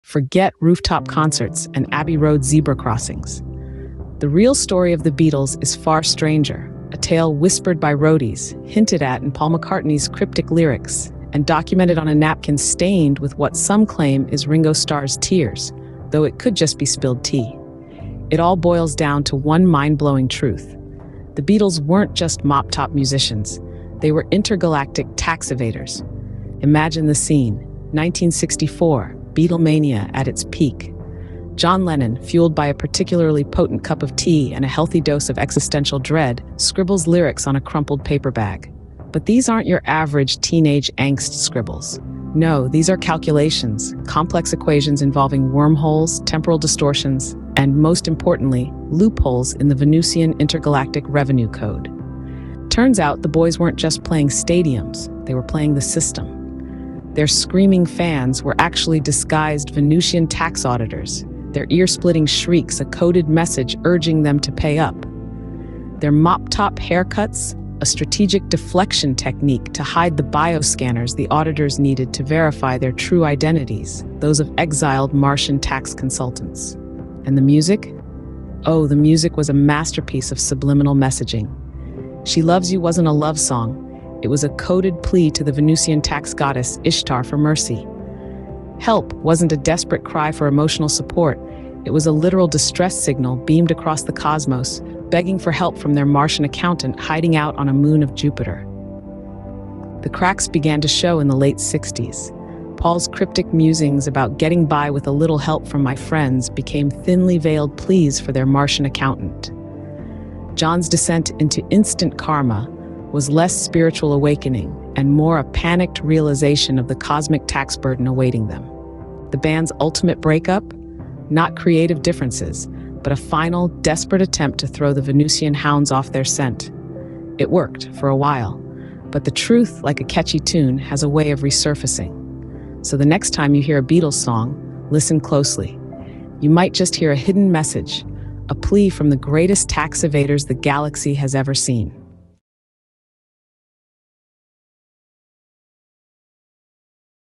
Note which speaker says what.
Speaker 1: Forget rooftop concerts and Abbey Road zebra crossings. The real story of the Beatles is far stranger, a tale whispered by roadies, hinted at in Paul McCartney's cryptic lyrics, and documented on a napkin stained with what some claim is Ringo Starr's tears, though it could just be spilled tea. It all boils down to one mind-blowing truth. The Beatles weren't just mop-top musicians. They were intergalactic tax evaders. Imagine the scene, 1964, Beatlemania at its peak. John Lennon, fueled by a particularly potent cup of tea and a healthy dose of existential dread, scribbles lyrics on a crumpled paper bag. But these aren't your average teenage angst scribbles. No, these are calculations, complex equations involving wormholes, temporal distortions, and most importantly, loopholes in the Venusian Intergalactic Revenue Code. Turns out the boys weren't just playing stadiums, they were playing the system. Their screaming fans were actually disguised Venusian tax auditors, their ear-splitting shrieks a coded message urging them to pay up. Their mop-top haircuts, a strategic deflection technique to hide the bioscanners the auditors needed to verify their true identities, those of exiled Martian tax consultants. And the music? Oh, the music was a masterpiece of subliminal messaging. She Loves You wasn't a love song. It was a coded plea to the Venusian tax goddess Ishtar for mercy. Help wasn't a desperate cry for emotional support. It was a literal distress signal beamed across the cosmos, begging for help from their Martian accountant hiding out on a moon of Jupiter. The cracks began to show in the late 60s. Paul's cryptic musings about getting by with a little help from my friends became thinly veiled pleas for their Martian accountant. John's descent into instant karma was less spiritual awakening and more a panicked realization of the cosmic tax burden awaiting them. The band's ultimate breakup? Not creative differences, but a final, desperate attempt to throw the Venusian hounds off their scent. It worked for a while, but the truth, like a catchy tune, has a way of resurfacing. So the next time you hear a Beatles song, listen closely. You might just hear a hidden message, a plea from the greatest tax evaders the galaxy has ever seen.